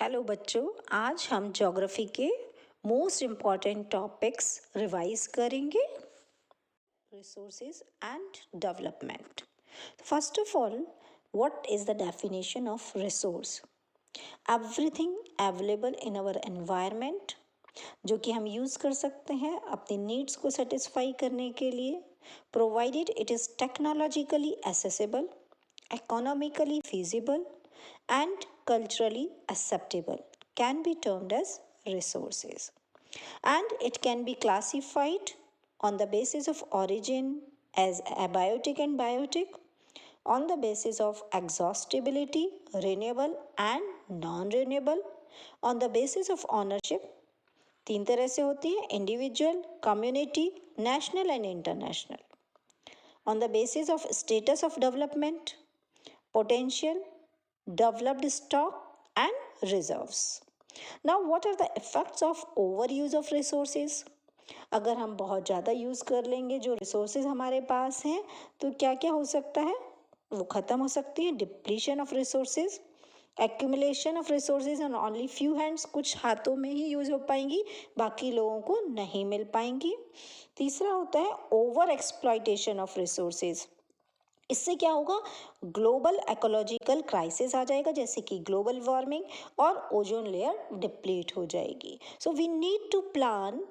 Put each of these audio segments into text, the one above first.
Hello बच्चों, आज हम ज्योग्राफी के मोस्ट इम्पॉर्टेंट टॉपिक्स रिवाइज करेंगे। Resources and development. First of all, what is the definition of resource? Everything available in our environment, जो कि हम यूज़ कर सकते हैं अपनी नीड्स को सेटिस्फाई करने के लिए, provided it is technologically accessible, economically feasible, and culturally acceptable, can be termed as resources. And it can be classified on the basis of origin as abiotic and biotic, on the basis of exhaustibility, renewable and non-renewable, on the basis of ownership, तीन तरह से होती है, individual, community, national and international, on the basis of status of development, potential, developed stock and reserves. Now what are the effects of overuse of resources? अगर हम बहुत ज़्यादा use कर लेंगे जो रिसोर्सेज हमारे पास हैं तो क्या क्या हो सकता है? वो ख़त्म हो सकती है, depletion of resources, accumulation of resources on only few hands, कुछ हाथों में ही यूज़ हो पाएंगी, बाकी लोगों को नहीं मिल पाएंगी। तीसरा होता है ओवर एक्सप्लॉयटेशन ऑफ रिसोर्सेज। इससे क्या होगा? ग्लोबल इकोलॉजिकल क्राइसिस आ जाएगा, जैसे कि ग्लोबल वार्मिंग, और ओजोन लेयर डिप्लीट हो जाएगी। So we need to plan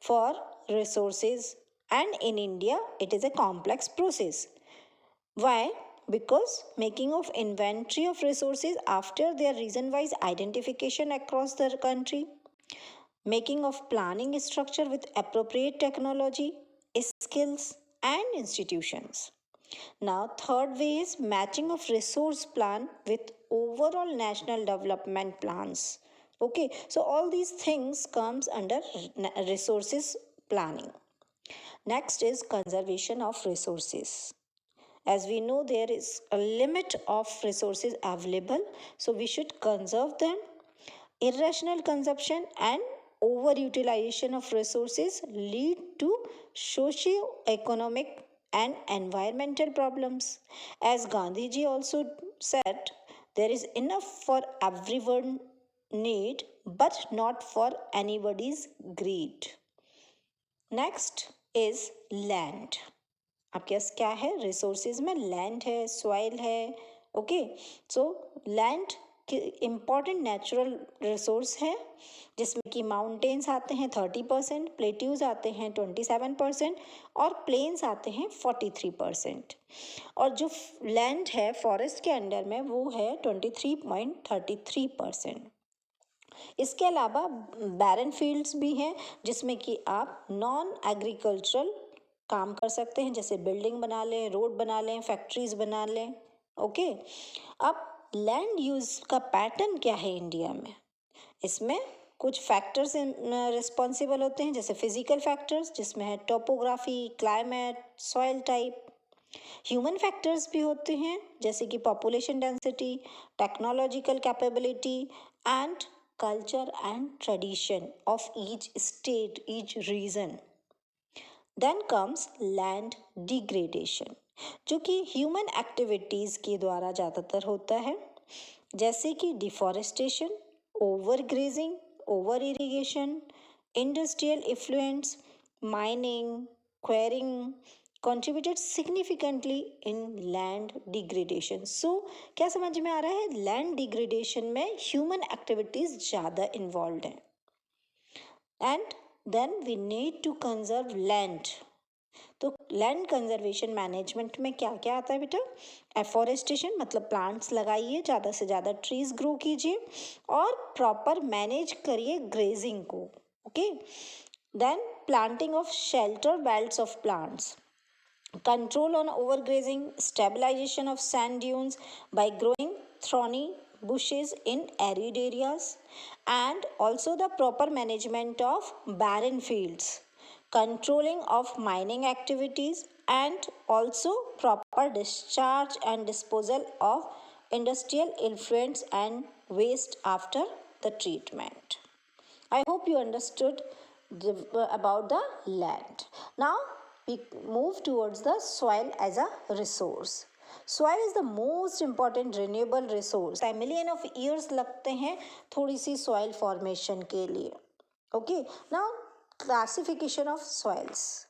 for resources, and in India it is a complex process. Why? Because making of inventory of resources after their reason-wise identification across the country, making of planning structure with appropriate technology, skills, and institutions. Now, third way is matching of resource plan with overall national development plans. Okay, so all these things comes under resources planning. Next is conservation of resources. As we know, there is a limit of resources available, so we should conserve them. Irrational consumption and overutilization of resources lead to socio-economic and environmental problems. As Gandhi ji also said, there is enough for everyone need, but not for anybody's greed. Next is land. आपके पास क्या है? Resources में land है, soil है. Okay, so land important natural resource है, जिसमें कि mountains आते हैं 30%, प्लेट्यूज आते हैं 27% और प्लेन्स आते हैं 43%. और जो लैंड है फॉरेस्ट के अंडर में वो है 23.33%. इसके अलावा बैरन फील्ड्स भी हैं, जिसमें कि आप नॉन एग्रीकल्चरल काम कर सकते हैं, जैसे बिल्डिंग बना लें, रोड बना लें, फैक्ट्रीज बना लें. ओके, अब लैंड यूज़ का पैटर्न क्या है इंडिया में? इसमें कुछ फैक्टर्स रिस्पॉन्सिबल होते हैं, जैसे फिजिकल फैक्टर्स, जिसमें है topography, climate, soil type. Human factors भी होते हैं, जैसे कि population density, technological capability and culture and tradition of each state, each region. Then comes land degradation, जो कि ह्यूमन एक्टिविटीज़ के द्वारा ज़्यादातर होता है, जैसे कि deforestation, over grazing, over irrigation, industrial influence, mining, quarrying contributed significantly in land degradation. So क्या समझ में आ रहा है? लैंड डिग्रेडेशन में ह्यूमन एक्टिविटीज़ ज़्यादा इन्वॉल्व हैं. And then we need to conserve land. तो लैंड कंजर्वेशन मैनेजमेंट में क्या क्या आता है बेटा? एफॉरेस्टेशन, मतलब प्लांट्स लगाइए, ज़्यादा से ज़्यादा ट्रीज ग्रो कीजिए और प्रॉपर मैनेज करिए ग्रेजिंग को. Okay, then planting of shelter belts of plants, control on overgrazing, stabilization of sand dunes by growing thorny bushes in arid areas, and also the proper management of barren fields, controlling of mining activities, and also proper discharge and disposal of industrial effluents and waste after the treatment. I hope you understood about the land. Now we move towards the soil as a resource. Soil is the most important renewable resource. Million of years लगते हैं थोड़ी सी soil formation के लिए। Okay, now classification of soils.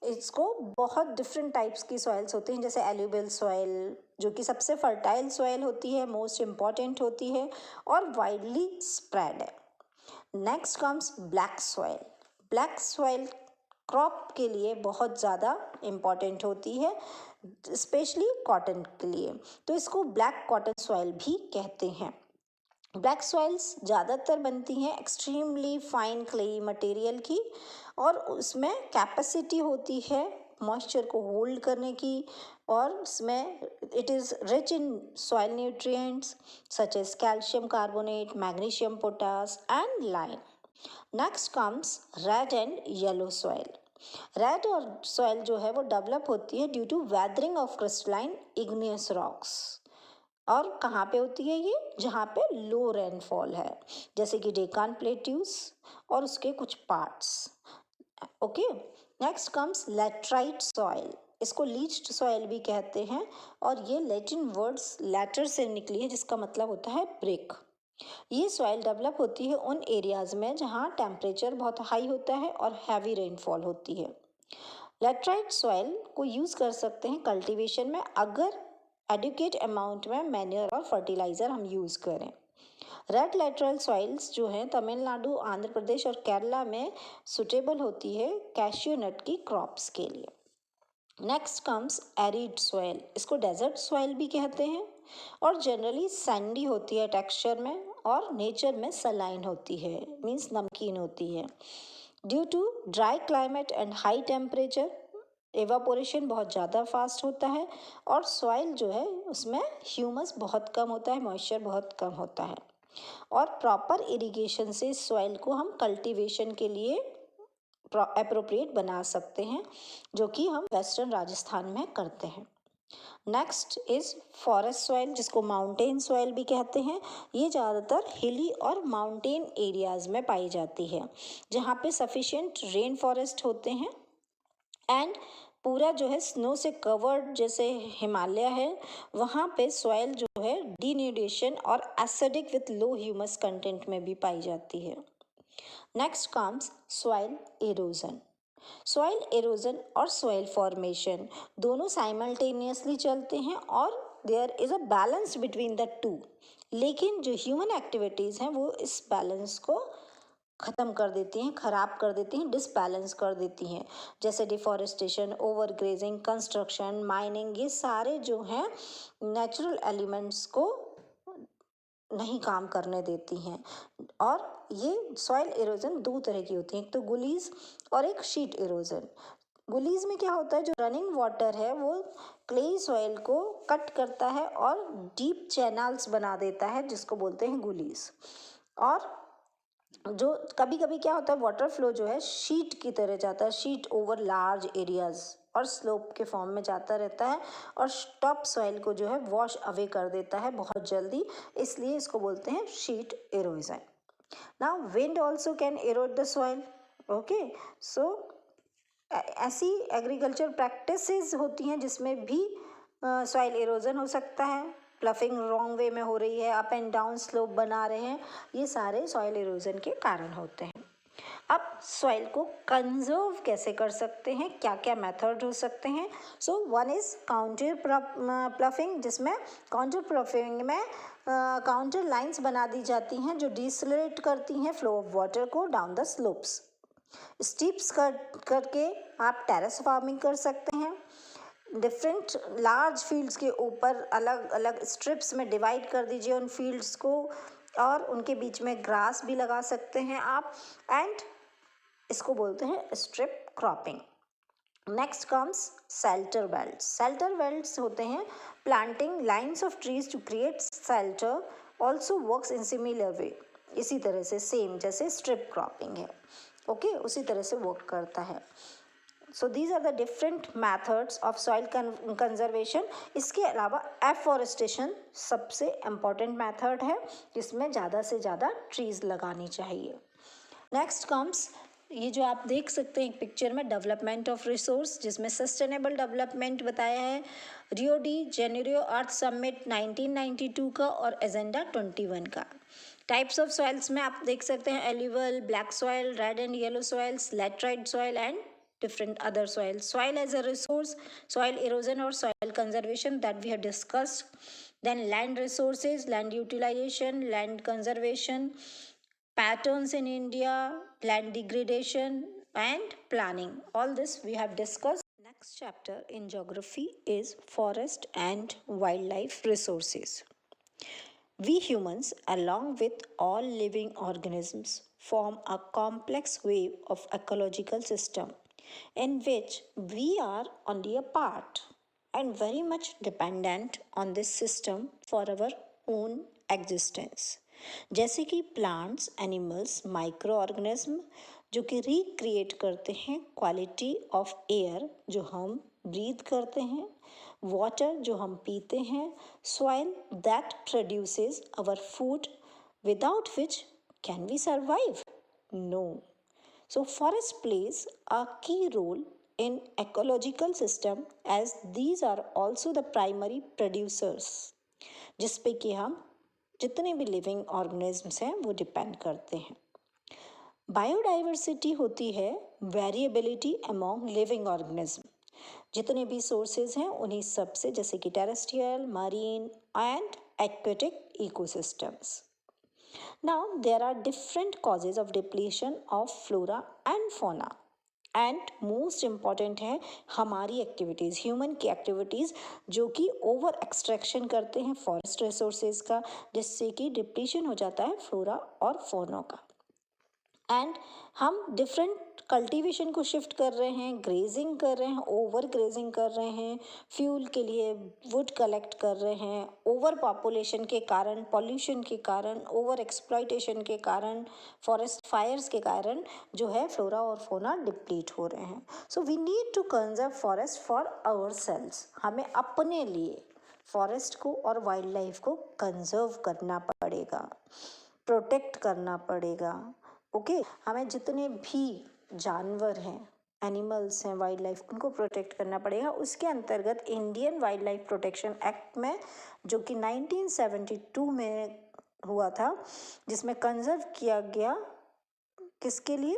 इसको बहुत different types की soils होती हैं, जैसे एल्यूवियल सॉइल जो कि सबसे फर्टाइल सॉइल होती है, मोस्ट इम्पॉर्टेंट होती है और वाइडली स्प्रेड है। Next comes black soil. Black soil crop के लिए बहुत ज़्यादा इम्पॉर्टेंट होती है, स्पेशली कॉटन के लिए, तो इसको ब्लैक कॉटन सॉइल भी कहते हैं। ब्लैक सॉइल्स ज़्यादातर बनती हैं एक्सट्रीमली फाइन क्लेई मटेरियल की, और उसमें कैपेसिटी होती है मॉइस्चर को होल्ड करने की, और उसमें it is rich in soil nutrients such as calcium carbonate, magnesium, potash and lime. Next comes red and yellow soil. Red और सॉइल जो है वो डेवलप होती है due to weathering of crystalline igneous rocks. और कहाँ पे होती है ये? जहाँ पे लो रेनफॉल है, जैसे कि डेकान प्लेट्यूस और उसके कुछ parts. Okay, next comes laterite soil. इसको लीच्ड सॉइल भी कहते हैं, और ये लैटिन वर्ड्स लैटर से निकली है जिसका मतलब होता है ब्रिक। ये सॉइल डेवलप होती है उन एरियाज में जहाँ टेम्परेचर बहुत हाई होता है और हैवी रेनफॉल होती है। लैटराइट सॉइल को यूज़ कर सकते हैं कल्टीवेशन में, अगर एडुकेट अमाउंट में मैन्योर और फर्टिलाइज़र हम यूज़ करें। रेड लैटरल सॉइल्स जो हैं तमिलनाडु, आंध्र प्रदेश और केरला में सुटेबल होती है कैश्यू नट की क्रॉप्स के लिए। Next comes arid soil. इसको डेजर्ट सॉइल भी कहते हैं, और जनरली सैंडी होती है टेक्सचर में, और नेचर में सलाइन होती है, मीन्स नमकीन होती है। Due to dry climate and high temperature, evaporation बहुत ज़्यादा फास्ट होता है, और सॉइल जो है उसमें ह्यूमस बहुत कम होता है, मॉइस्चर बहुत कम होता है, और प्रॉपर इरिगेशन से सॉइल को हम कल्टीवेशन के लिए अप्रोप्रिएट बना सकते हैं, जो कि हम वेस्टर्न राजस्थान में करते हैं। नेक्स्ट इज फॉरेस्ट सॉइल, जिसको माउंटेन सॉइल भी कहते हैं। ये ज़्यादातर हिली और माउंटेन एरियाज में पाई जाती है, जहाँ पे सफिशिएंट रेन फॉरेस्ट होते हैं, एंड पूरा जो है स्नो से कवर्ड, जैसे हिमालय है, वहाँ पे सॉइल जो है डीन्यूडेशन और acidic with low humus content में भी पाई जाती है। Next comes soil erosion. Soil erosion और सॉइल फॉर्मेशन दोनों साइमल्टेनियसली चलते हैं, और there is a balance between the two. लेकिन जो ह्यूमन एक्टिविटीज़ हैं वो इस बैलेंस को ख़त्म कर देती हैं, ख़राब कर देती हैं, डिसबैलेंस कर देती हैं, जैसे डिफॉरेस्टेशन, ओवरग्रेजिंग, कंस्ट्रक्शन, माइनिंग। ये सारे जो हैं नेचुरल एलिमेंट्स को नहीं काम करने देती हैं। और ये सॉइल इरोजन दो तरह की होती हैं, एक तो गुलीज और एक शीट इरोजन। गुलीज में क्या होता है, जो रनिंग वाटर है वो क्ले सॉइल को कट करता है और डीप चैनल्स बना देता है, जिसको बोलते हैं गुलीज। और जो कभी कभी क्या होता है, वाटर फ्लो जो है शीट की तरह जाता है, शीट ओवर लार्ज एरियाज और स्लोप के फॉर्म में जाता रहता है, और टॉप सॉइल को जो है वॉश अवे कर देता है बहुत जल्दी, इसलिए इसको बोलते हैं sheet erosion. Now wind also can erode the soil. Okay, so ऐसी एग्रीकल्चर प्रैक्टिसेस होती हैं जिसमें भी सॉइल इरोजन हो सकता है। प्लफिंग रॉन्ग वे में हो रही है, अप एंड डाउन स्लोप बना रहे हैं, ये सारे सॉइल इरोजन के कारण होते हैं। अब सॉइल को कंजर्व कैसे कर सकते हैं, क्या क्या मेथड हो सकते हैं? So one is counter ploughing, जिसमें काउंटर प्लफिंग में काउंटर लाइंस बना दी जाती हैं जो डिसलरेट करती हैं फ्लो ऑफ वाटर को डाउन द स्लोप्स। स्टीप्स करके आप टेरेस फार्मिंग कर सकते हैं। डिफरेंट लार्ज फील्ड्स के ऊपर अलग अलग स्ट्रिप्स में डिवाइड कर दीजिए उन फील्ड्स को, और उनके बीच में ग्रास भी लगा सकते हैं आप, एंड इसको बोलते हैं strip cropping. Next comes shelter belts. Shelter belts होते हैं planting lines of trees to create shelter, also works in similar way. इसी तरह से सेम जैसे स्ट्रिप क्रॉपिंग है, ओके, उसी तरह से वर्क करता है। So these are the different methods of soil conservation. इसके अलावा एफॉरेस्टेशन सबसे इम्पॉर्टेंट मैथड है, जिसमें ज़्यादा से ज़्यादा ट्रीज लगानी चाहिए। नेक्स्ट कम्स ये जो आप देख सकते हैं एक पिक्चर में, डेवलपमेंट ऑफ रिसोर्स, जिसमें सस्टेनेबल डेवलपमेंट बताया है, रियो डी जेनेरियो अर्थ समिट 1992 का और एजेंडा 21 का। टाइप्स ऑफ सॉइल्स में आप देख सकते हैं alluvial, black soil, red and yellow soils, laterite soil and different other soil. Soil as a resource, soil erosion or soil conservation that we have discussed. Then land resources, land utilization, land conservation, patterns in India, land degradation and planning. All this we have discussed. Next chapter in geography is forest and wildlife resources. We humans, along with all living organisms, form a complex wave of ecological system in which we are only a part and very much dependent on this system for our own existence. जैसे कि plants, animals, micro organism जो कि recreate करते हैं quality of air जो हम breathe करते हैं, वाटर जो हम पीते हैं, soil that produces our food without which can we survive? No. So forest plays a key role in ecological system as these are also the primary producers जिस पे कि हम जितने भी लिविंग ऑर्गेनिजम्स हैं वो डिपेंड करते हैं. बायोडाइवर्सिटी होती है वेरिएबिलिटी अमॉन्ग लिविंग ऑर्गेनिज्म. जितने भी सोर्सेज हैं उन्हीं सब से, जैसे कि terrestrial, marine and aquatic ecosystems. Now, there are different causes of depletion of flora and fauna. And most important है हमारी एक्टिविटीज़, ह्यूमन की एक्टिविटीज़ जो कि ओवर एक्सट्रैक्शन करते हैं फॉरेस्ट रिसोर्सेज का, जिससे कि डिप्लीशन हो जाता है फ्लोरा और फौना का. एंड हम डिफरेंट कल्टीवेशन को शिफ्ट कर रहे हैं, ग्रेजिंग कर रहे हैं, ओवर ग्रेजिंग कर रहे हैं, फ्यूल के लिए वुड कलेक्ट कर रहे हैं, ओवर पॉपुलेशन के कारण, पॉल्यूशन के कारण, ओवर एक्सप्लॉयटेशन के कारण, फॉरेस्ट फायर्स के कारण जो है फ्लोरा और फौना डिप्लीट हो रहे हैं. So we need to conserve forest for our selves. हमें अपने लिए फॉरेस्ट को और वाइल्ड लाइफ को कंजर्व करना पड़ेगा, प्रोटेक्ट करना पड़ेगा. ओके हमें जितने भी जानवर हैं, एनिमल्स हैं, वाइल्ड लाइफ, उनको प्रोटेक्ट करना पड़ेगा. उसके अंतर्गत Indian wild life protection act में, जो कि 1972 में हुआ था, जिसमें कंजर्व किया गया किसके लिए?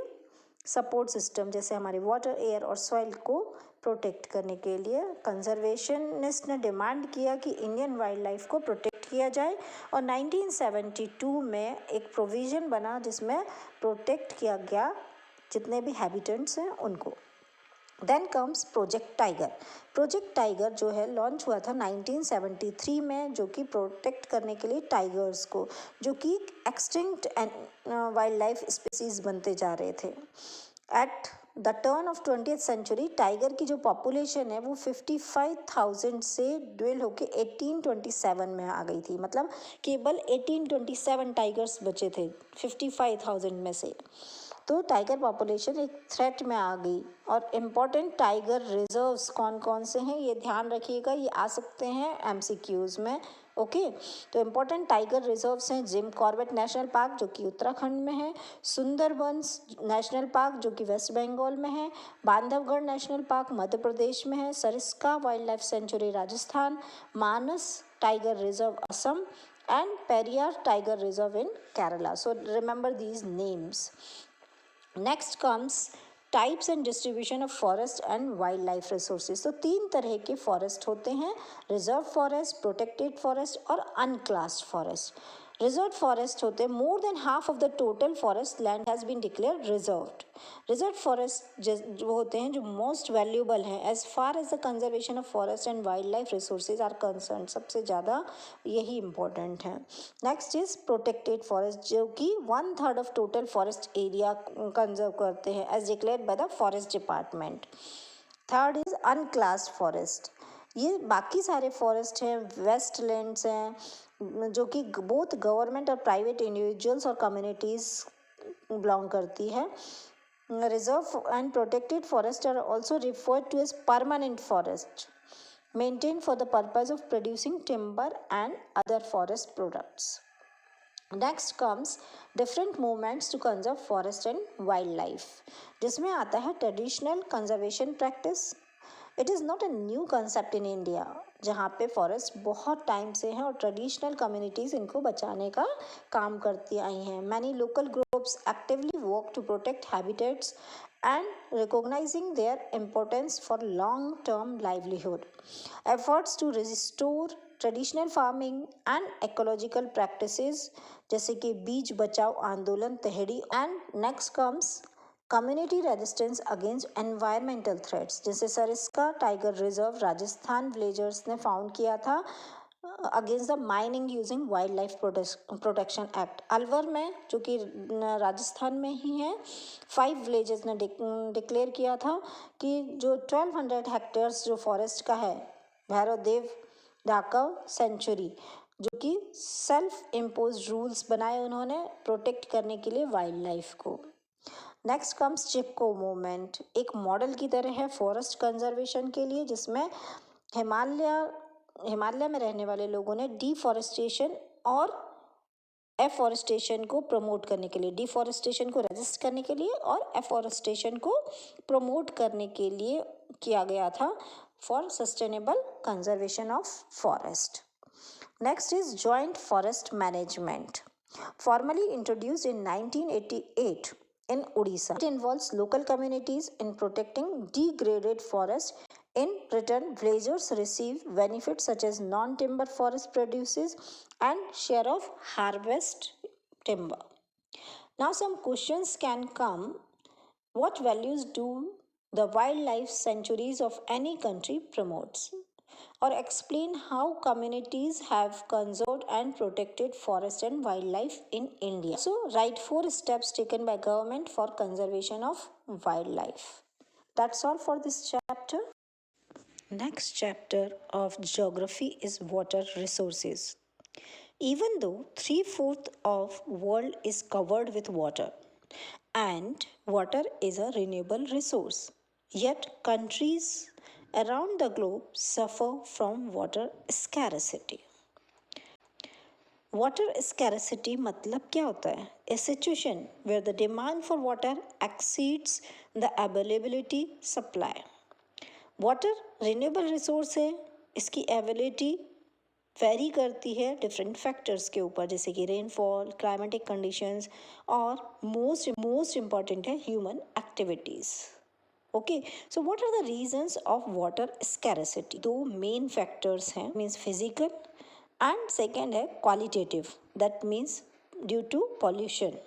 सपोर्ट सिस्टम, जैसे हमारे वाटर, एयर और सॉइल को प्रोटेक्ट करने के लिए कंजर्वेशनिस्ट ने डिमांड किया कि इंडियन वाइल्ड लाइफ को प्रोटेक्ट किया जाए. और 1972 में एक प्रोविज़न बना जिसमें प्रोटेक्ट किया गया जितने भी हैबिटेंट्स हैं उनको. Then comes project tiger. Project tiger जो है लॉन्च हुआ था 1973 में, जो कि प्रोटेक्ट करने के लिए टाइगर्स को, जो कि एक्सटिंक्ट वाइल्ड लाइफ स्पीसीज बनते जा रहे थे. At the turn of 20th century tiger की जो पॉपुलेशन है वो 55,000 से ड्वेल होके 1827 में आ गई थी. मतलब केवल 1827 टाइगर्स बचे थे 55,000 में से. तो टाइगर पॉपुलेशन एक थ्रेट में आ गई. और इम्पोर्टेंट टाइगर रिजर्व्स कौन कौन से हैं ये ध्यान रखिएगा, ये आ सकते हैं एमसीक्यूज में. ओके तो इम्पोर्टेंट टाइगर रिजर्व्स हैं जिम कॉर्बेट नेशनल पार्क जो कि उत्तराखंड में है, सुंदरबंस नेशनल पार्क जो कि वेस्ट बंगाल में है, बांधवगढ़ नेशनल पार्क मध्य प्रदेश में है, Sariska wild life sanctuary Rajasthan, Manas tiger reserve Assam and Periyar tiger reserve in Kerala. So remember these names. Next comes types and distribution of forest and wildlife resources. तो 3 तरह के फॉरेस्ट होते हैं: रिजर्व फॉरेस्ट, प्रोटेक्टेड फॉरेस्ट और अनक्लास्ड forest. Reserve forest होते हैं more than half of the total forest land has been declared reserved. Reserve forest जो होते हैं जो मोस्ट वैल्यूबल हैं as far as the conservation of forest and wildlife resources are concern. सबसे ज़्यादा यही इम्पोर्टेंट है. नेक्स्ट इज प्रोटेक्टेड फॉरेस्ट जो कि 1/3 of total forest area conserve करते हैं as declared by the forest department. Third is unclassed forest. ये बाकी सारे फॉरेस्ट हैं, वेस्टलैंड्स हैं, जो कि बोथ गवर्नमेंट और प्राइवेट इंडिविजुअल्स और कम्युनिटीज़ बिलोंग करती है. Reserve and protected forest are also referred to as permanent forest maintained for the purpose of producing timber and other forest products. Next comes different movements to conserve forest and wildlife, जिसमें आता है traditional conservation practice. It is not a new concept in India, जहाँ पे forest बहुत time से हैं और traditional communities इनको बचाने का काम करती आई हैं। Many local groups actively work to protect habitats and recognizing their importance for long-term livelihood. Efforts to restore traditional farming and ecological practices जैसे कि Beej Bachao Andolan Tehri, and next comes community resistance against environmental threats, जैसे Sariska tiger reserve Rajasthan villagers ने found किया था against the mining using wild life protection act. Alwar में, जो कि राजस्थान में ही है, 5 विलेजेस ने डिक्लेयर किया था कि जो 1200 हेक्टेयर्स जो फॉरेस्ट का है, भैरवदेव ढाकव सेंचुरी, जो कि सेल्फ इम्पोज रूल्स बनाए उन्होंने प्रोटेक्ट करने के लिए वाइल्ड लाइफ को। नेक्स्ट कम्स चिपको मूवमेंट, एक मॉडल की तरह है फॉरेस्ट कंजर्वेशन के लिए, जिसमें हिमालय में रहने वाले लोगों ने डिफॉरेस्टेशन और एफॉरेस्टेशन को प्रमोट करने के लिए, डिफॉरेस्टेशन को रजिस्ट करने के लिए और एफॉरेस्टेशन को प्रमोट करने के लिए किया गया था for sustainable conservation of forest. Next is joint forest management, formally introduced in 1988 in Odisha. It involves local communities in protecting degraded forest. In return, villagers receive benefits such as non-timber forest produces and share of harvest timber. Now some questions can come. What values do the wildlife sanctuaries of any country promotes? Or explain how communities have conserved and protected forest and wildlife in India. So write 4 steps taken by government for conservation of wildlife. That's all for this chapter. Next chapter of geography is water resources. Even though 3/4 of world is covered with water and water is a renewable resource, yet countries around the globe suffer from water scarcity. Water scarcity मतलब क्या होता है? A situation where the demand for water exceeds the availability supply. Water renewable resource है, इसकी availability very करती है different factors के ऊपर, जैसे कि रेनफॉल, क्लाइमेटिक कंडीशंस और मोस्ट इम्पॉर्टेंट है human activities. Okay, so what are the reasons of water scarcity? 2 main factors हैं, मीन्स फिजिकल एंड सेकेंड है qualitative, that means due to pollution.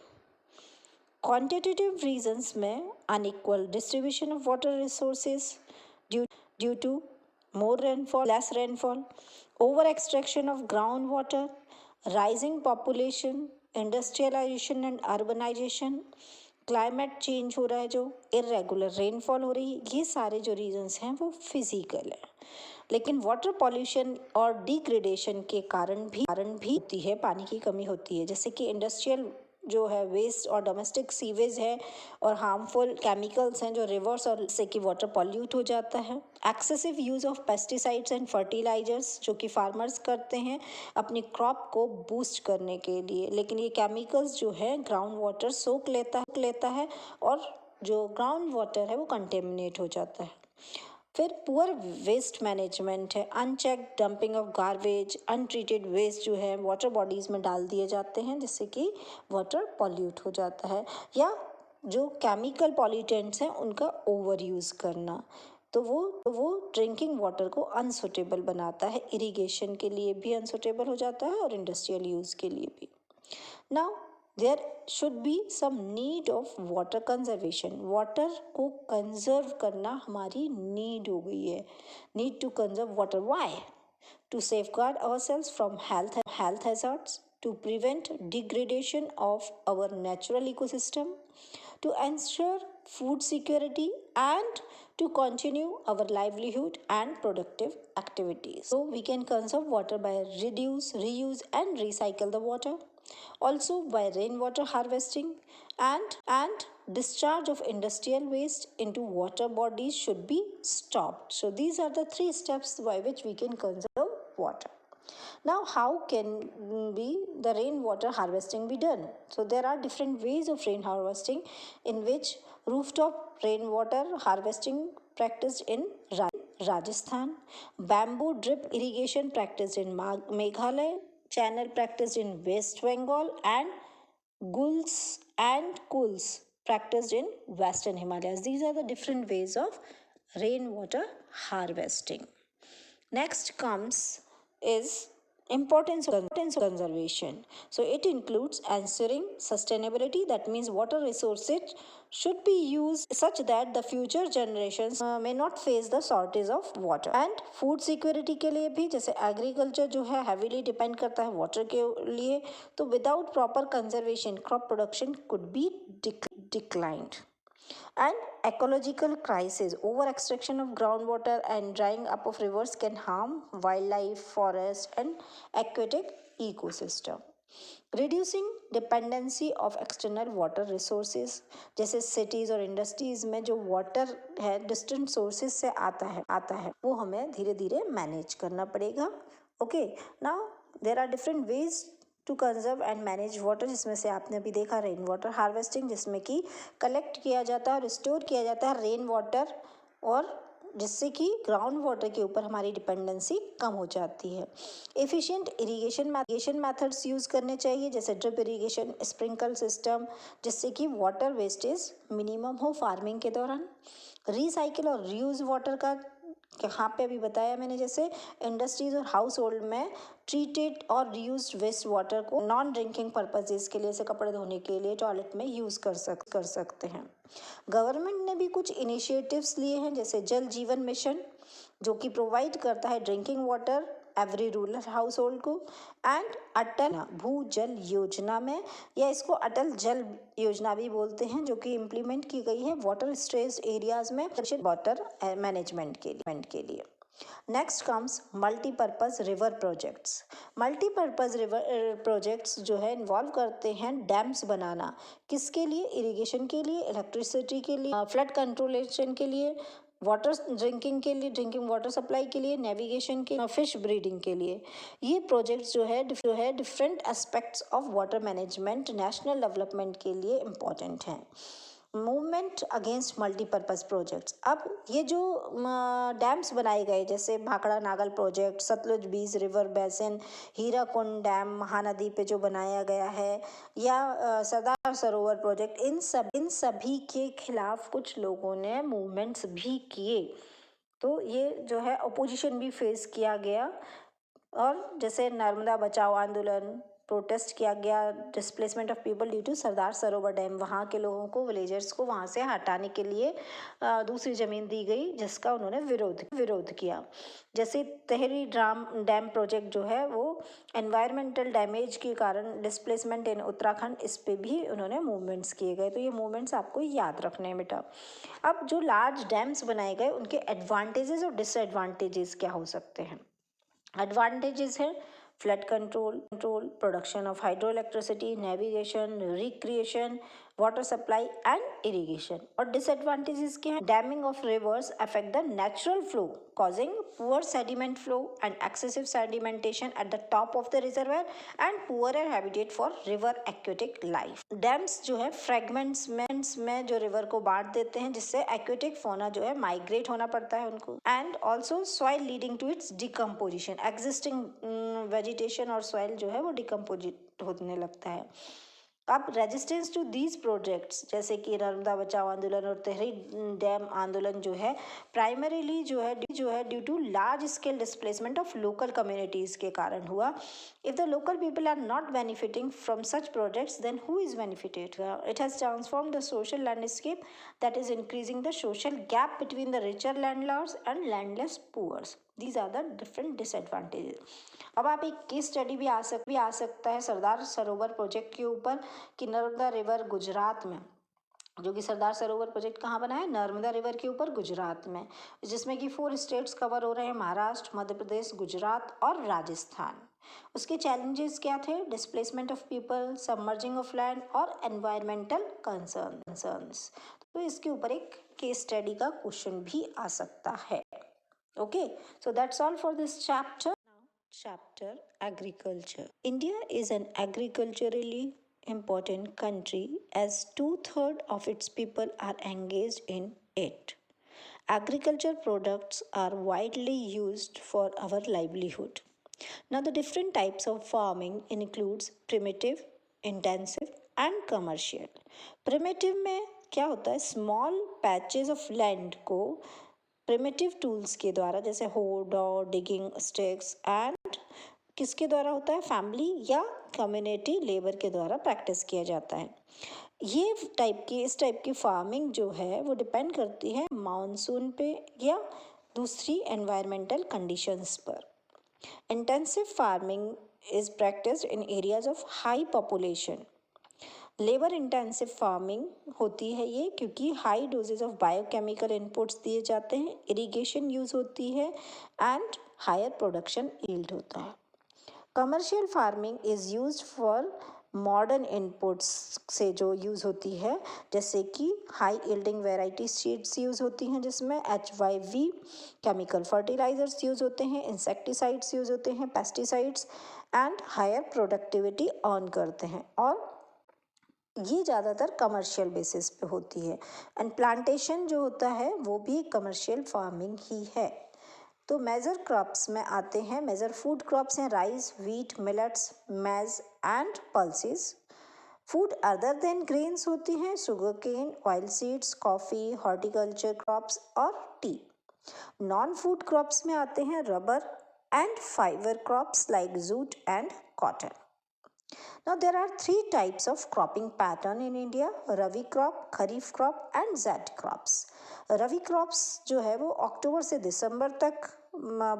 Quantitative reasons में unequal distribution of water resources due to more rainfall, less rainfall, over extraction of groundwater, rising population, industrialization and urbanization, climate change हो रहा है, जो irregular rainfall हो रही है, ये सारे जो reasons हैं वो physical है। लेकिन वाटर पॉल्यूशन और डिग्रेडेशन के कारण भी होती है, पानी की कमी होती है, जैसे कि इंडस्ट्रियल जो है वेस्ट और डोमेस्टिक सीवेज है और हार्मफुल केमिकल्स हैं जो रिवर्स और से कि वाटर पॉल्यूट हो जाता है। Excessive use of pesticides and fertilizers जो कि फार्मर्स करते हैं अपनी क्रॉप को बूस्ट करने के लिए, लेकिन ये केमिकल्स जो है ग्राउंड वाटर सोख लेता है और जो ग्राउंड वाटर है वो कंटेमिनेट हो जाता है। फिर पुअर वेस्ट मैनेजमेंट है, unchecked dumping of garbage, untreated waste जो है वाटर बॉडीज़ में डाल दिए जाते हैं जिससे कि वाटर पॉल्यूट हो जाता है, या जो केमिकल पॉल्यूटेंट्स हैं उनका ओवर यूज़ करना, तो वो ड्रिंकिंग वाटर को अनसुटेबल बनाता है, इरिगेशन के लिए भी अनसुटेबल हो जाता है और इंडस्ट्रियल यूज़ के लिए भी। Now there should be some need of water conservation, water को कंजर्व करना हमारी नीड हो गई है, need to conserve water. Why? To safeguard ourselves from health hazards, to prevent degradation of our natural ecosystem, to ensure food security, and to continue our livelihood and productive activities. So we can conserve water by reduce, reuse and recycle the water. Also by rainwater harvesting and discharge of industrial waste into water bodies should be stopped. So these are the 3 steps by which we can conserve water. Now, how can be the rainwater harvesting be done? So there are different ways of rain harvesting in which rooftop rainwater harvesting practiced in Rajasthan, bamboo drip irrigation practiced in Meghalaya, channel practiced in West Bengal, and gulls and cools practiced in Western Himalayas. These are the different ways of rainwater harvesting. Next comes is importance of conservation. So it includes ensuring sustainability, that means water resources should be used such that the future generations may not face the shortage of water. And food security के लिए भी, जैसे agriculture जो है heavily depend करता है water के लिए, तो without proper conservation crop production could be declined. And ecological crisis, over extraction of groundwater and drying up of rivers can harm wildlife, forest and aquatic ecosystem. Reducing dependency of external water resources, जैसे cities और industries में जो water है distant sources से आता है वो हमें धीरे धीरे manage करना पड़ेगा. Okay, now there are different ways to conserve and manage water, जिसमें से आपने अभी देखा रेन वाटर हार्वेस्टिंग, जिसमें कि कलेक्ट किया जाता है और स्टोर किया जाता है रेन वाटर, और जिससे कि ग्राउंड वाटर के ऊपर हमारी डिपेंडेंसी कम हो जाती है. एफिशिएंट इरीगेशन मेथड्स यूज़ करने चाहिए, जैसे ड्रिप इरीगेशन, स्प्रिंकल सिस्टम, जिससे कि वाटर वेस्टेज मिनिमम हो फार्मिंग के दौरान. रिसाइकिल और रीयूज वाटर का यहाँ पे अभी बताया मैंने, जैसे इंडस्ट्रीज और हाउस होल्ड में ट्रीटेड और रीयूज्ड वेस्ट वाटर को नॉन ड्रिंकिंग पर्पजेज के लिए, जैसे कपड़े धोने के लिए, टॉयलेट में यूज़ कर सकते हैं. गवर्नमेंट ने भी कुछ इनिशिएटिव्स लिए हैं, जैसे जल जीवन मिशन जो कि प्रोवाइड करता है drinking water every rural house hold को, एंड अटल भूजल योजना में, या इसको अटल जल योजना भी बोलते हैं, जो कि इम्प्लीमेंट की गई है वाटर स्ट्रेस्ड एरियाज में वाटर मैनेजमेंट के लिए. Next comes multipurpose river projects. Multipurpose river projects जो है इन्वॉल्व करते हैं डैम्स बनाना, किसके लिए? इरिगेशन के लिए, इलेक्ट्रिसिटी के लिए, फ्लड कंट्रोलेशन के लिए, वाटर ड्रिंकिंग के लिए, ड्रिंकिंग वाटर सप्लाई के लिए, नेविगेशन के, फिश ब्रीडिंग के लिए. ये प्रोजेक्ट्स जो है different aspects of water management national development के लिए इम्पॉर्टेंट हैं. Movement against multipurpose projects. अब ये जो डैम्स बनाए गए, जैसे भाखड़ा नागल प्रोजेक्ट, सतलुज बीस river basin, Hirakud dam Mahanadi पे जो बनाया गया है, या सरदार सरोवर प्रोजेक्ट, इन सभी के खिलाफ कुछ लोगों ने मूवमेंट्स भी किए. तो ये जो है अपोजिशन भी फेस किया गया, और जैसे नर्मदा बचाओ आंदोलन, प्रोटेस्ट किया गया, displacement of people due to Sardar Sarovar dam, वहाँ के लोगों को, विलेजर्स को वहाँ से हटाने के लिए दूसरी ज़मीन दी गई, जिसका उन्होंने विरोध किया. जैसे तहरी डैम प्रोजेक्ट जो है वो एनवायरमेंटल डैमेज के कारण डिस्प्लेसमेंट इन उत्तराखंड, इस पे भी उन्होंने मूवमेंट्स किए गए. तो ये मूवमेंट्स आपको याद रखने हैं बेटा. अब जो लार्ज डैम्स बनाए गए उनके एडवांटेजेस और डिसएडवांटेजेस क्या हो सकते हैं? एडवांटेजेस है flood control, production of hydro electricity, navigation, recreation, water supply and irrigation. और डिसएडवांटेजेस क्या हैं? Damming of reverse affect the natural flow, causing poor sediment flow and excessive sedimentation at the top of the reservoir and poorer habitat for river aquatic life. Dams जो है fragments में जो river को बांट देते हैं, जिससे एक्वेटिक फोना जो है माइग्रेट होना पड़ता है उनको. And also soil leading to its decomposition, existing vegetation और सॉइल जो है वो डिकम्पोजिट होने लगता है. अब रेजिस्टेंस टू दीज प्रोजेक्ट्स, जैसे कि नर्मदा बचाओ आंदोलन और तहरी डैम आंदोलन जो है प्राइमरीली जो है due to large scale displacement of local communities के कारण हुआ. If the local people are not benefiting from such projects, then who is benefited? It has transform the social landscape, that is increasing the social gap between the richer landlords and landless poors. These are the different disadvantages. अब आप एक case study भी आ सकता है Sardar Sarovar project के ऊपर, कि Narmada river Gujarat में, जो कि सरदार सरोवर प्रोजेक्ट कहाँ बना है? नर्मदा रिवर के ऊपर गुजरात में, जिसमें कि 4 स्टेट्स कवर हो रहे हैं, महाराष्ट्र, मध्य प्रदेश, गुजरात और राजस्थान. उसके चैलेंजेस क्या थे? Displacement of people, submerging of land और एनवायरमेंटल कंसर्न्स. तो इसके ऊपर एक केस स्टडी का क्वेश्चन भी आ सकता है. Okay, so that's all for this chapter. Chapter Agriculture. India is an agriculturally important country as two-thirds of its people are engaged in it. Agriculture products are widely used for our livelihood. Now the different types of farming includes primitive, intensive and commercial. Primitive में क्या होता है, small patches of land को primitive tools के द्वारा जैसे हो डॉ डिगिंग स्टिक्स एंड किसके द्वारा होता है, फैमिली या कम्युनिटी लेबर के द्वारा प्रैक्टिस किया जाता है। ये इस टाइप की फार्मिंग जो है वो डिपेंड करती है मानसून पे या दूसरी एनवायरमेंटल कंडीशंस पर। Intensive farming is practised in areas of high population. Labour intensive farming होती है ये क्योंकि high doses of biochemical inputs दिए जाते हैं, इरिगेशन यूज़ होती है एंड हायर प्रोडक्शन यील्ड होता है। Commercial farming is used for modern inputs से जो यूज़ होती है, जैसे कि high yielding variety seeds use होती हैं जिसमें HYV केमिकल फर्टिलाइजर्स यूज़ होते हैं, इंसेक्टिसाइड्स यूज़ होते हैं, pesticides and higher productivity earn करते हैं, और ये ज़्यादातर कमर्शियल बेसिस पे होती है। एंड प्लांटेशन जो होता है वो भी कमर्शियल फार्मिंग ही है। तो मेजर क्रॉप्स में आते हैं, मेजर फूड क्रॉप्स हैं rice, wheat, millets, maize and pulses. Food other than grains होती हैं sugar cane, oil seeds, coffee, horticulture crops और टी। नॉन फूड क्रॉप्स में आते हैं rubber and fibre crops like jute and cotton. Now there are three types of cropping pattern in India: Rabi crop, Kharif crop and Z crops. Rabi crops जो है वो अक्टूबर से दिसंबर तक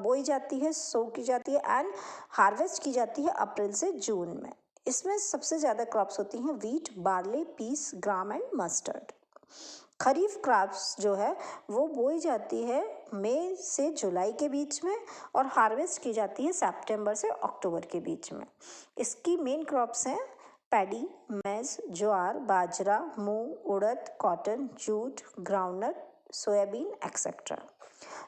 बोई जाती है, सो की जाती है एंड हार्वेस्ट की जाती है अप्रैल से जून में। इसमें सबसे ज़्यादा क्रॉप्स होती हैं wheat, barley, peas, gram and mustard. Kharif crops जो है वो बोई जाती है मई से जुलाई के बीच में और हार्वेस्ट की जाती है सितंबर से अक्टूबर के बीच में। इसकी मेन क्रॉप्स हैं पैडी, मैज, ज्वार, बाजरा, मूंग, उड़द, cotton, jute, groundnut, soybean etcetera.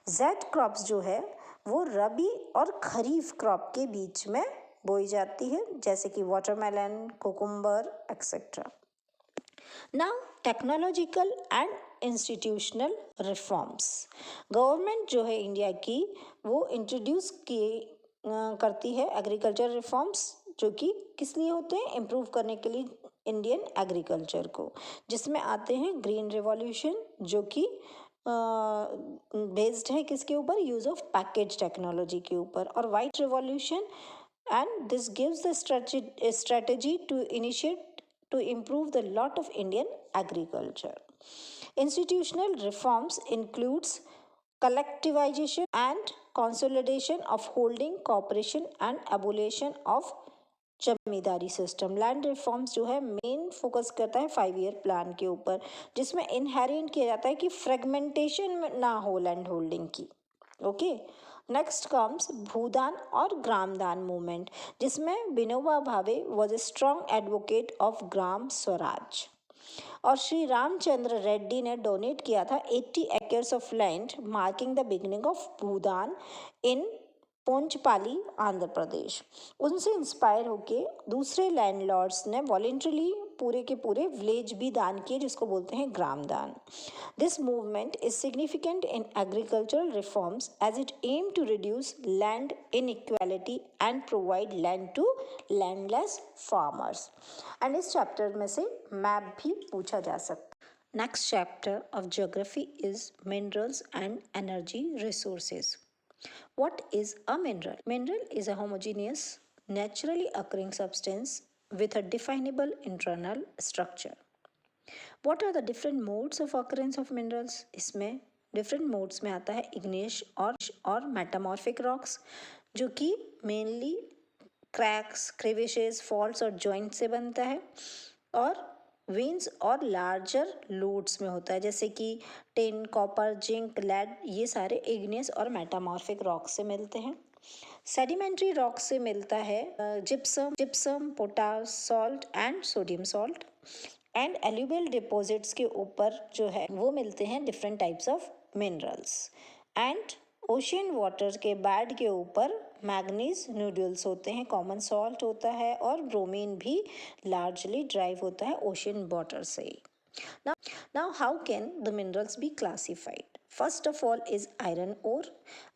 जेड क्रॉप्स जो है वो रबी और खरीफ क्रॉप के बीच में बोई जाती है, जैसे कि watermelon, cucumber etcetera. Now, technological and institutional reforms. Government जो है इंडिया की वो इंट्रोड्यूस करती है एग्रीकल्चर रिफॉर्म्स, जो कि किस लिए होते हैं, इम्प्रूव करने के लिए इंडियन एग्रीकल्चर को, जिसमें आते हैं ग्रीन रिवॉल्यूशन जो कि बेस्ड है किसके ऊपर, यूज़ ऑफ पैकेज टेक्नोलॉजी के ऊपर, और white revolution and this gives the strategy to initiate to improve the lot of Indian agriculture. Institutional reforms includes collectivization and consolidation of holding corporation and abolition of zamindari system. Land reforms जो है main focus करता है 5 year plan के ऊपर, जिसमें inherit किया जाता है कि फ्रेगमेंटेशन ना हो लैंड होल्डिंग की। ओके, नेक्स्ट कम्स भूदान और ग्रामदान मूवमेंट, जिसमें Vinoba Bhave was a strong advocate of Gram Swaraj, और श्री रामचंद्र रेड्डी ने डोनेट किया था 80 acres of land, marking the beginning of Bhoodan in Pochampally Andhra Pradesh. उनसे इंस्पायर होके दूसरे लैंडलॉर्ड्स ने वॉलेंट्रली पूरे के पूरे विलेज भी दान किए, जिसको बोलते हैं Gramdan. This movement is significant in agricultural reforms as it aim to reduce land inequality and provide land to landless farmers. And इस चैप्टर में से मैप भी पूछा जा सकता है। Next chapter of geography is minerals and energy resources. What is a mineral? Mineral is a homogeneous, naturally occurring substance with a definable internal structure. What are the different modes of occurrence of minerals? इसमें different modes में आता है igneous और metamorphic rocks, जो कि mainly cracks, crevices, faults और joints से बनता है, और वेन्स और लार्जर लोड्स में होता है, जैसे कि टिन, कॉपर, जिंक, लेड, ये सारे इग्नियस और मेटामॉर्फिक रॉक से मिलते हैं। सेडिमेंट्री रॉक से मिलता है gypsum, potash, salt and sodium salt. And alluvial deposits के ऊपर जो है वो मिलते हैं different types of minerals. And ocean water के बेड के ऊपर मैग्नीज नूडल्स होते हैं, कॉमन सॉल्ट होता है और ब्रोमीन भी लार्जली ड्राइव होता है ओशियन वाटर से। Now how can the minerals be classified? First of all is iron ore.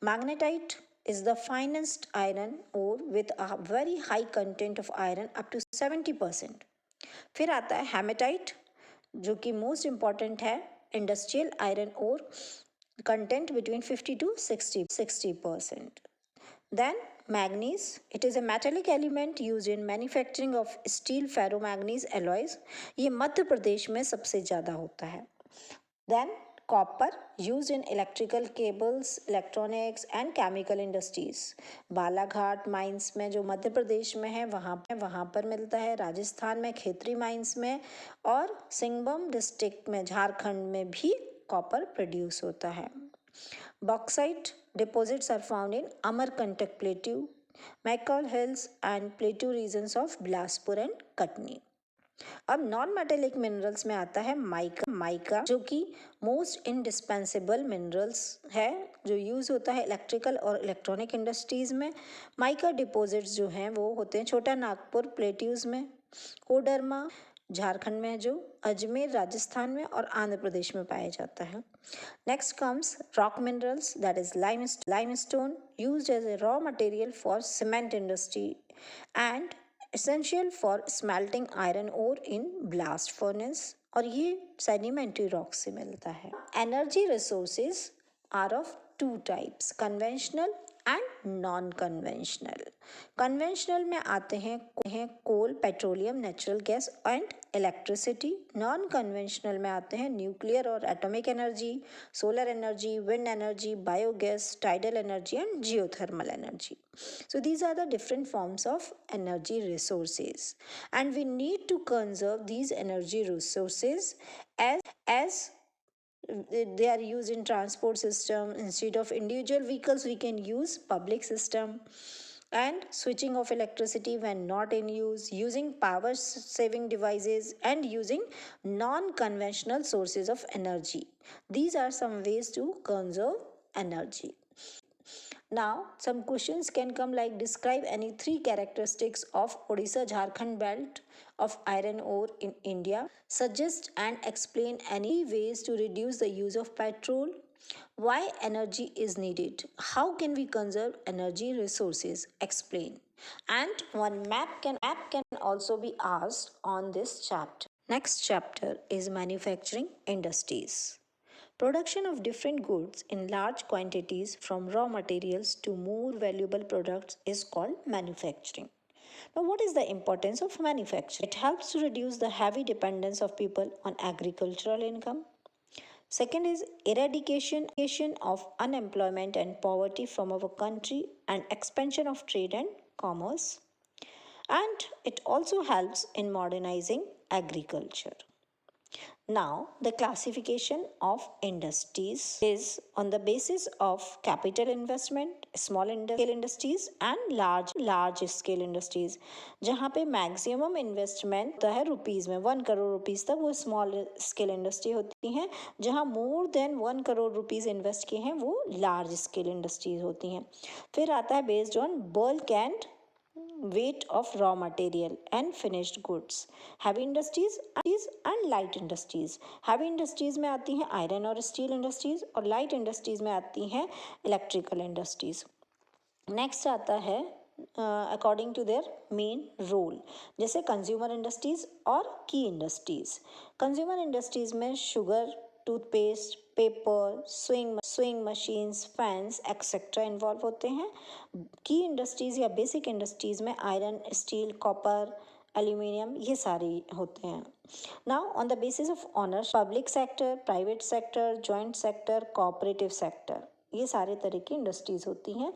Magnetite is the finest iron ore with a very high content of iron up to 70%. फिर आता है hematite, जो कि most important है, industrial iron ore, content between 50 to 60%. Then manganese, it is a metallic element used in manufacturing of steel ferromanganese alloys. ये मध्य प्रदेश में सबसे ज़्यादा होता है. Then copper used in electrical cables, electronics and chemical industries. Balaghat mines में जो मध्य प्रदेश में है वहाँ पर मिलता है, राजस्थान में खेतरी माइंस में, और सिंगभूम डिस्ट्रिक्ट में झारखंड में भी कॉपर प्रोड्यूस होता है. Bauxite deposits are found in Amarkantak Plateau, McCall Hills and Plateau regions of Bilaspur and Katni. अब नॉन मेटेलिक मिनरल्स में आता है माइका, जो कि मोस्ट इंडिस्पेंसिबल मिनरल्स है, जो यूज़ होता है इलेक्ट्रिकल और इलेक्ट्रॉनिक इंडस्ट्रीज़ में. माइका डिपॉजिट्स जो हैं वो होते हैं छोटा नागपुर प्लेट्यूज़ में, कोडरमा झारखंड में, जो अजमेर राजस्थान में और आंध्र प्रदेश में पाया जाता है. Next comes rock minerals, that is limestone, used as a raw material for cement industry and essential for smelting iron ore in blast furnace, और ये सेडिमेंट्री रॉक से मिलता है. Energy resources are of two types, conventional and non conventional. Conventional में आते हैं coal, petroleum, natural gas and electricity. Non conventional में आते हैं न्यूक्लियर और atomic energy, solar energy, wind energy, biogas, tidal energy and geothermal energy. So these are the different forms of energy resources, and we need to conserve these energy resources as they are used in transport system. Instead of individual vehicles we can use public system, and switching off electricity when not in use, using power saving devices and using non conventional sources of energy. These are some ways to conserve energy. Now some questions can come like, describe any three characteristics of Odisha Jharkhand belt of iron ore in India. Suggest and explain any ways to reduce the use of petrol. Why energy is needed? How can we conserve energy resources? Explain. And one map can also be asked on this chapter. Next chapter is manufacturing industries. Production of different goods in large quantities from raw materials to more valuable products is called manufacturing. Now, what is the importance of manufacturing? It helps to reduce the heavy dependence of people on agricultural income. Second is eradication of unemployment and poverty from our country and expansion of trade and commerce. And it also helps in modernizing agriculture. Now, the classification of industries is on the basis of capital investment, small scale industries and large scale industries. जहाँ पे maximum investment होता है rupees में, 1 crore rupees तक, वो small scale industry होती हैं. जहाँ more than 1 crore rupees invest किए हैं वो लार्ज स्केल इंडस्ट्रीज होती हैं. फिर आता है based on bulk and weight of raw material and finished goods. Heavy industries and light industries. Heavy industries में आती हैं आयरन और स्टील इंडस्ट्रीज, और लाइट इंडस्ट्रीज में आती हैं इलेक्ट्रिकल इंडस्ट्रीज. नेक्स्ट आता है according to their main role, जैसे कंज्यूमर इंडस्ट्रीज और की इंडस्ट्रीज. कंज्यूमर इंडस्ट्रीज में sugar, toothpaste, paper, sewing machines, fans etcetera involve होते हैं. की इंडस्ट्रीज या बेसिक इंडस्ट्रीज में आयरन, स्टील, कॉपर, एल्यूमिनियम, ये सारे होते हैं. Now on the basis of owners, public sector, private sector, joint sector, cooperative sector, ये सारे तरह की इंडस्ट्रीज होती हैं.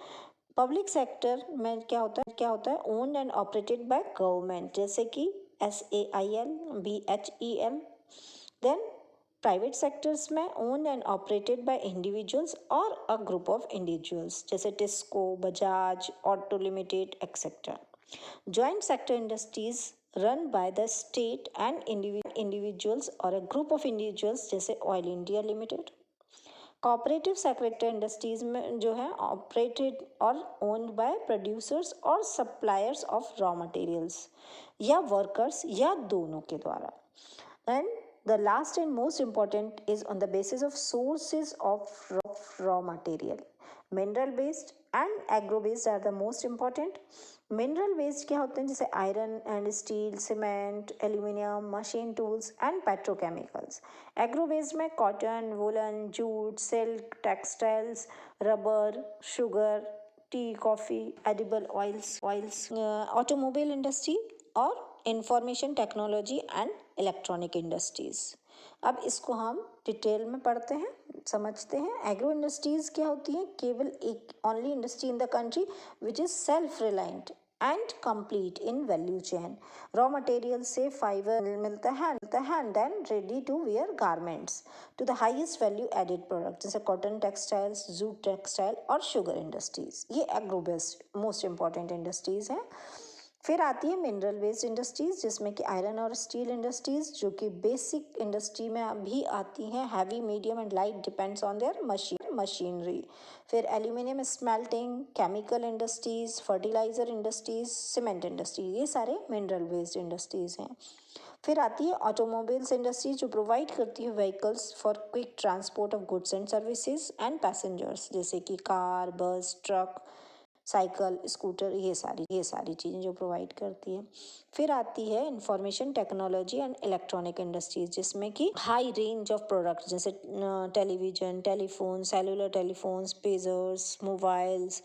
पब्लिक सेक्टर में क्या होता है owned and operated by government, जैसे कि SAIL, BHEL. Then private sectors में owned and operated by individuals और अ ग्रुप ऑफ इंडिविजुअल्स, जैसे TISCO, Bajaj, auto limited etcetera. Joint sector industries run by the state and individuals और a group of individuals, जैसे oil India limited. Cooperative sector industries में जो है operated और owned by producers और suppliers of raw materials या workers या दोनों के द्वारा. And the last and most important is on the basis of sources of raw material. Mineral based and agro based are the most important. Mineral based क्या होते हैं, जैसे iron and steel, cement, aluminium, machine tools and petrochemicals. Agro based में cotton, woollen, jute, silk, textiles, rubber, sugar, tea, coffee, edible oils, automobile industry और information technology and electronic industries. अब इसको हम detail में पढ़ते हैं, समझते हैं. एग्रो इंडस्ट्रीज़ क्या होती हैं? केवल एक only industry in the country which is self reliant and complete in value chain. Raw material से फाइबर मिलता है then ready to wear garments to the highest value added product, जैसे कॉटन टेक्सटाइल्स, जूट टेक्सटाइल और sugar industries. ये agro based most important industries हैं. फिर आती है मिनरल बेस्ड इंडस्ट्रीज़, जिसमें कि आयरन और स्टील इंडस्ट्रीज़, जो कि बेसिक इंडस्ट्री में भी आती हैं. Heavy, medium and light depends on their machinery. फिर aluminium smelting, chemical industries, fertiliser industries, cement industry, ये सारे मिनरल बेस्ड इंडस्ट्रीज़ हैं. फिर आती है ऑटोमोबाइल्स इंडस्ट्री, जो प्रोवाइड करती है vehicles for quick transport of goods and services and passengers, जैसे कि कार, बस, ट्रक, साइकिल, स्कूटर, ये सारी चीज़ें जो प्रोवाइड करती है. फिर आती है information technology and electronic industries, जिसमें कि हाई रेंज ऑफ प्रोडक्ट्स जैसे television, telephone, cellular telephones, pagers, mobiles,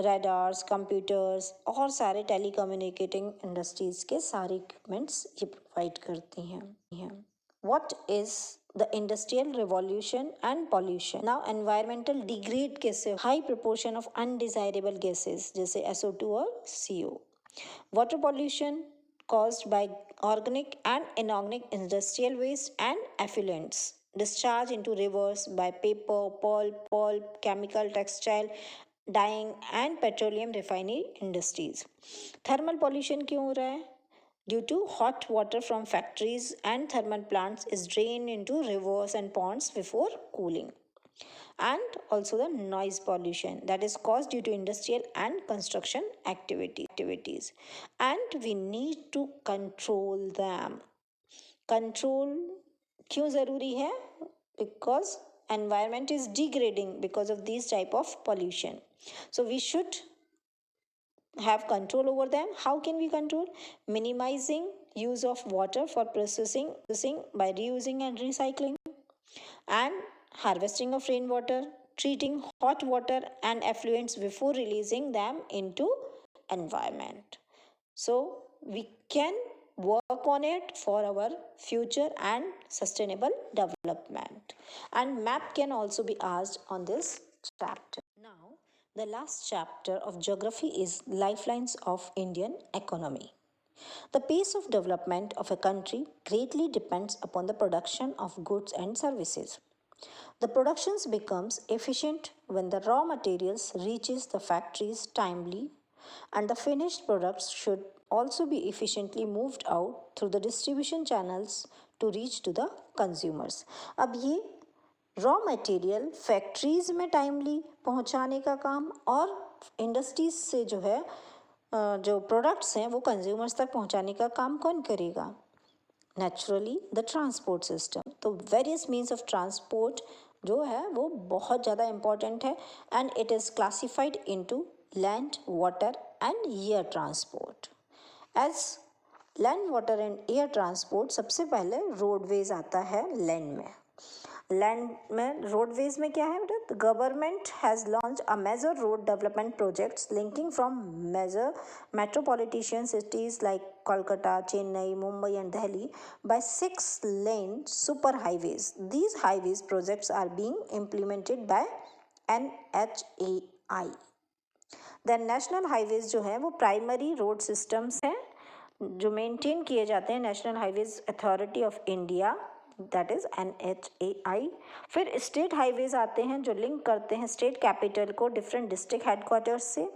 radars, computers और सारे टेलीकम्युनिकेटिंग इंडस्ट्रीज़ के सारे इक्विपमेंट्स ये प्रोवाइड करती हैं. What is the industrial revolution and pollution? Now environmental degrade कैसे? High proportion of undesirable gases जैसे SO2 और CO. Water pollution caused by organic and inorganic industrial waste and effluents discharge into rivers by paper, pulp, chemical, textile, dyeing and petroleum refinery industries. Thermal pollution क्यों हो रहा है? Due to hot water from factories and thermal plants is drained into rivers and ponds before cooling. And also the noise pollution that is caused due to industrial and construction activities. And we need to control them. Control क्यों ज़रूरी है? Because environment is degrading because of these type of pollution. So we should have control over them. How can we control? Minimizing use of water for processing by reusing and recycling, and harvesting of rainwater, treating hot water and effluents before releasing them into environment. So we can work on it for our future and sustainable development. And map can also be asked on this chapter. Now the last chapter of geography is lifelines of Indian economy. The pace of development of a country greatly depends upon the production of goods and services. The productions becomes efficient when the raw materials reaches the factories timely, and the finished products should also be efficiently moved out through the distribution channels to reach to the consumers. अब ये raw material factories में timely पहुंचाने का काम और industries से जो है जो प्रोडक्ट्स हैं वो कंज्यूमर्स तक पहुंचाने का काम कौन करेगा? Naturally the transport system. तो वेरियस मीन्स ऑफ ट्रांसपोर्ट जो है वो बहुत ज़्यादा इम्पॉर्टेंट है, and it is classified into land, water and air transport. As land, water and air transport, सबसे पहले रोडवेज आता है लैंड में. लैंड में रोडवेज में क्या है बेटा? The government has launch a major road development projects linking from major metropolitician cities like Kolkata, Chennai, Mumbai and Delhi by 6-lane super highways. These highways projects are being implemented by NHAI. The national highways जो है वो primary road systems हैं जो maintain किए जाते हैं national highways authority of India, that is NHAI. फिर state highways आते हैं जो लिंक करते हैं स्टेट कैपिटल को डिफरेंट डिस्ट्रिक्ट हेडक्वार्टर्स से,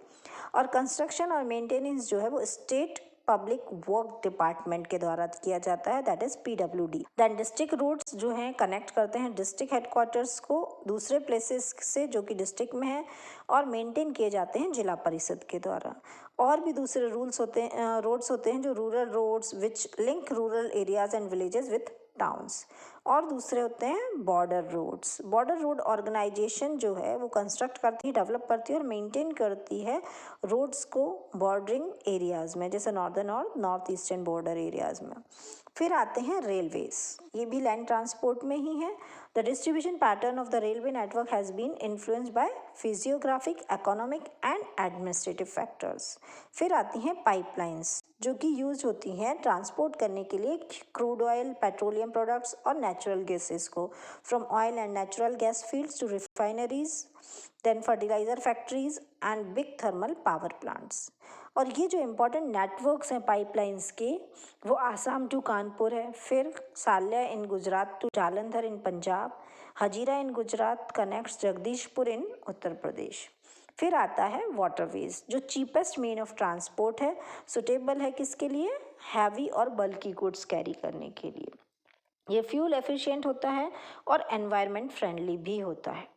और कंस्ट्रक्शन और मेंटेनेंस जो है वो स्टेट पब्लिक वर्क डिपार्टमेंट के द्वारा किया जाता है, that is PWD। Then district roads जो हैं कनेक्ट करते हैं डिस्ट्रिक्ट हेडक्वार्टर्स को दूसरे प्लेसेस से जो कि डिस्ट्रिक्ट में है और मेंटेन किए जाते हैं जिला परिषद के द्वारा। और भी दूसरे रूल्स होते हैं, रोड्स होते हैं जो rural roads which link rural areas and villages with towns. और दूसरे होते हैं border roads. Border road organisation जो है वो कंस्ट्रक्ट करती है, डेवलप करती है और मेंटेन करती है रोड्स को बॉर्डरिंग एरियाज़ में, जैसे नॉर्दर्न और नॉर्थ ईस्टर्न बॉर्डर एरियाज़ में। फिर आते हैं रेलवेज, ये भी लैंड ट्रांसपोर्ट में ही है। The distribution pattern of the railway network has been influenced by physiographic, economic and administrative factors. फिर आती हैं पाइपलाइंस जो कि यूज होती हैं ट्रांसपोर्ट करने के लिए क्रूड ऑयल, पेट्रोलियम प्रोडक्ट्स और नेचुरल गैसेस को from oil and natural gas fields to refineries, then fertilizer factories and big thermal power plants. और ये जो इम्पोर्टेंट नेटवर्क्स हैं पाइपलाइंस के वो आसाम टू कानपुर है, फिर Salaya in Gujarat to Jalandhar in Punjab, Hazira in Gujarat connects Jagdishpur in Uttar Pradesh. फिर आता है वाटरवेज जो चीपेस्ट मीन ऑफ ट्रांसपोर्ट है, सुटेबल है किसके लिए, हैवी और बल्की गुड्स कैरी करने के लिए। ये फ्यूल एफिशिएंट होता है और एनवायरनमेंट फ्रेंडली भी होता है।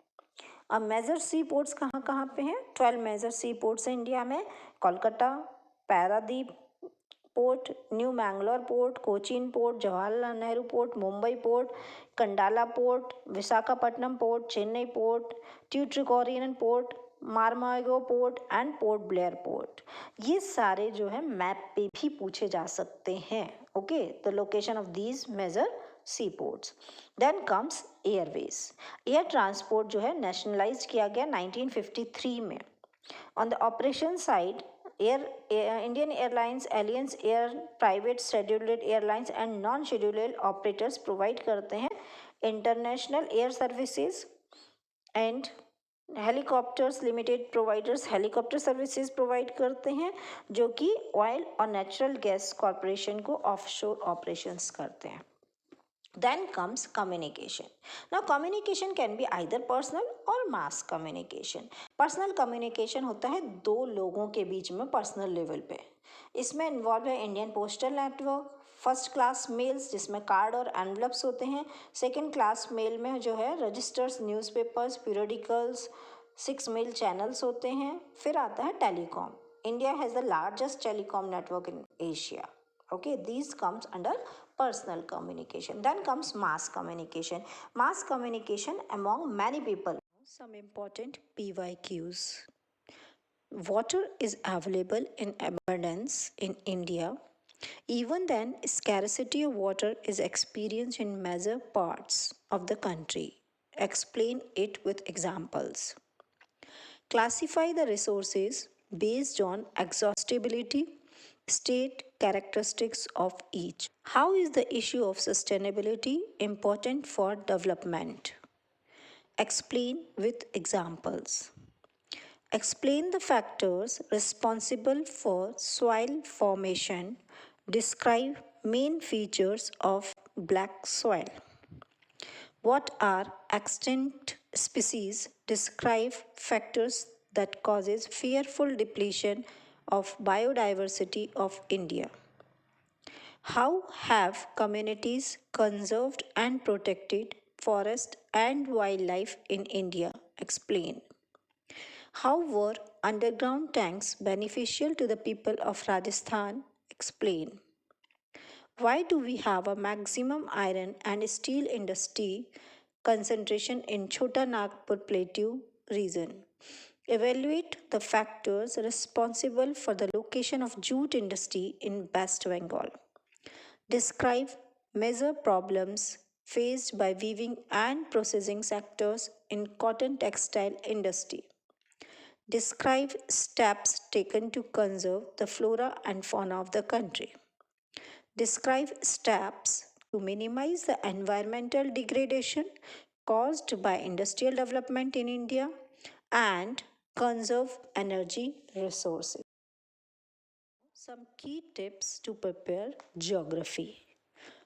अब मेजर सी पोर्ट्स कहाँ कहाँ पे हैं? 12 मेजर सी पोर्ट्स हैं इंडिया में, Kolkata, Paradip port, new Mangalore port, Cochin port, Jawaharlal Nehru port, Mumbai port, Kandla port, Visakhapatnam port, Chennai port, Tuticorin port, Marmagao port and Port Blair port. ये सारे जो है मैप पे भी पूछे जा सकते हैं। Okay, the location of these major sea ports. Then comes airways. Air transport जो है नेशनलाइज किया गया 1953 में। On the operation side Indian Airlines, Alliance Air, private scheduled airlines and non scheduled operators provide करते हैं international air services and helicopters limited providers helicopter services provide करते हैं जो कि ऑयल और नेचुरल गैस कॉरपोरेशन को ऑफशोर ऑपरेशंस करते हैं। Then comes communication. Now communication can be either personal or mass communication. Personal communication होता है दो लोगों के बीच में पर्सनल लेवल पे। इसमें इन्वॉल्व है Indian postal network, first class mails जिसमें कार्ड और एनवलप्स होते हैं, सेकंड क्लास मेल में जो है registers, newspapers, periodicals, 6 mail channels होते हैं। फिर आता है telecom. India has the largest telecom network in Asia. Okay, these comes under personal communication. Then comes mass communication. Mass communication among many people. Some important PYQs. Water is available in abundance in India. Even then, scarcity of water is experienced in major parts of the country. Explain it with examples. Classify the resources based on exhaustibility, state characteristics of each. How is the issue of sustainability important for development? Explain with examples. Explain the factors responsible for soil formation. Describe main features of black soil. What are extinct species? Describe factors that causes fearful depletion of biodiversity of India. How have communities conserved and protected forest and wildlife in India? Explain. How were underground tanks beneficial to the people of Rajasthan? Explain. Why do we have a maximum iron and steel industry concentration in Chota Nagpur Plateau region? Evaluate the factors responsible for the location of jute industry in West Bengal. Describe major problems faced by weaving and processing sectors in cotton textile industry. Describe steps taken to conserve the flora and fauna of the country. Describe steps to minimize the environmental degradation caused by industrial development in India and conserve energy resources. Some key tips to prepare geography.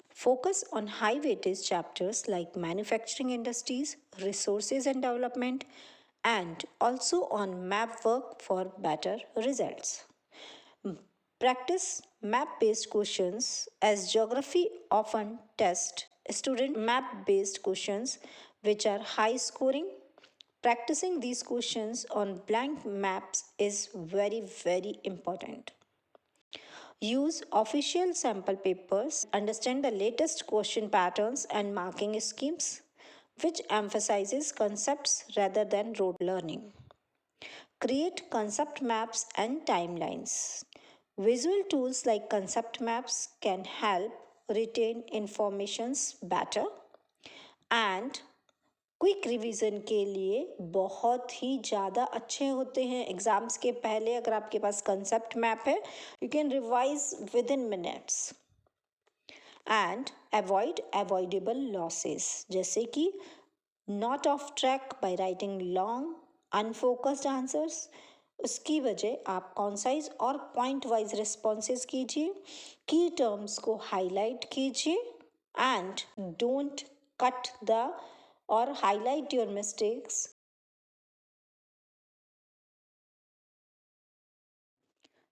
Focus on high weightage chapters like manufacturing industries, resources and development, and also on map work for better results. Practice map-based questions, as geography often tests student map-based questions which are high scoring. Practicing these questions on blank maps is very important. Use official sample papers, understand the latest question patterns and marking schemes, which emphasizes concepts rather than rote learning. Create concept maps and timelines. Visual tools like concept maps can help retain informations better and quick revision के लिए बहुत ही ज़्यादा अच्छे होते हैं exams के पहले अगर आपके पास कंसेप्ट मैप है you can revise with in minutes and avoid avoidable losses जैसे कि not of track by writing long unfocused answers उसकी वजह आप कॉन्साइज और पॉइंट वाइज रिस्पॉन्सेज कीजिए की टर्म्स को हाईलाइट कीजिए and don't cut the or highlight your mistakes.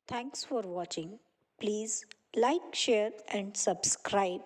Thanks for watching. Please like, share and subscribe.